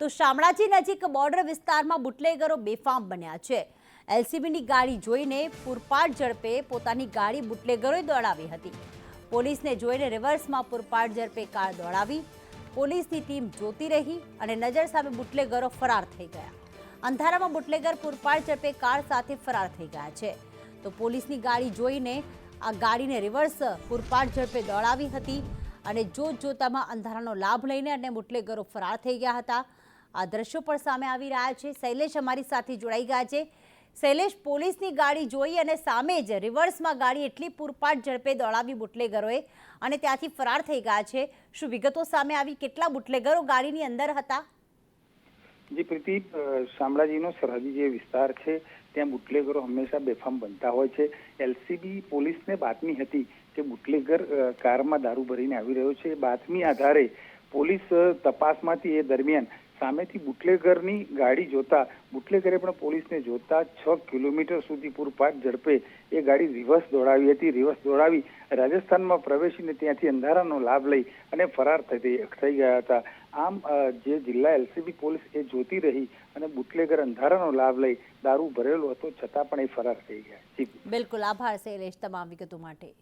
તો શામળાજી નજીક બોર્ડર વિસ્તારમાં બુટલેગરો બેફામ બન્યા છે। એલસીબીની ગાડી જોઈને પૂરપાટ ઝડપે પોતાની ગાડી બુટલેગરોએ દોડાવી હતી। પોલીસને જોઈને રિવર્સમાં પૂરપાટ ઝડપે કાર દોડાવી પોલીસની ટીમ જોતી રહી અને નજર સામે બુટલેગરો ફરાર થઈ ગયા। અંધારામાં બુટલેગર પૂરપાટ ઝડપે કાર સાથે ફરાર થઈ ગયા છે। તો પોલીસની ગાડી જોઈને આ ગાડીને રિવર્સ પૂરપાટ ઝડપે દોડાવી હતી અને જોતજોતામાં અંધારાનો લાભ લઈને અને બુટલેગરો ફરાર થઈ ગયા હતા। આ દ્રશ્યો પણ સામે આવી રહ્યા છે। શૈલેષ અમારી સાથે જોડાઈ ગયા છે। શૈલેષ, પોલીસની ગાડી જોઈ અને સામે જ રિવર્સમાં ગાડી એટલી પૂરપાટ ઝડપે દોડાવી બુટલેગરોએ અને ત્યાંથી ફરાર થઈ ગયા છે। શું વિગતો સામે આવી? કેટલા બુટલેગરો ગાડીની અંદર હતા? જી પ્રીતિ, શામળાજીનો સરહદી જે વિસ્તાર છે ત્યાં બુટલેગરો હંમેશા બેફામ બનતા હોય છે। એલસીબી પોલીસને બાતમી હતી કે બુટલેગર કારમાં દારૂ ભરીને આવી રહ્યો છે। બાતમી આધારે પોલીસ તપાસમાંથી એ દરમિયાન સામેથી બુટલેગરની ગાડી જોતા બુટલેગરે પણ પોલીસને જોતા 6 કિલોમીટર સુધી પૂરપાટ ઝડપે એ ગાડી રિવર્સ દોડાવી હતી। રિવર્સ દોડાવી રાજસ્થાનમાં પ્રવેશીને ત્યાંથી અંધારાનો લાભ લઈ અને ફરાર થઈ ગયા હતા। આમ જે જિલ્લા એલસીબી પોલીસ એ જોતી રહી અને બુટલેગર અંધારાનો લાભ લઈ દારૂ ભરેલો હતો છતાં પણ એ ફરાર થઈ ગયા। બિલકુલ, આભાર શૈલેષ તમામ વિગતો માટે।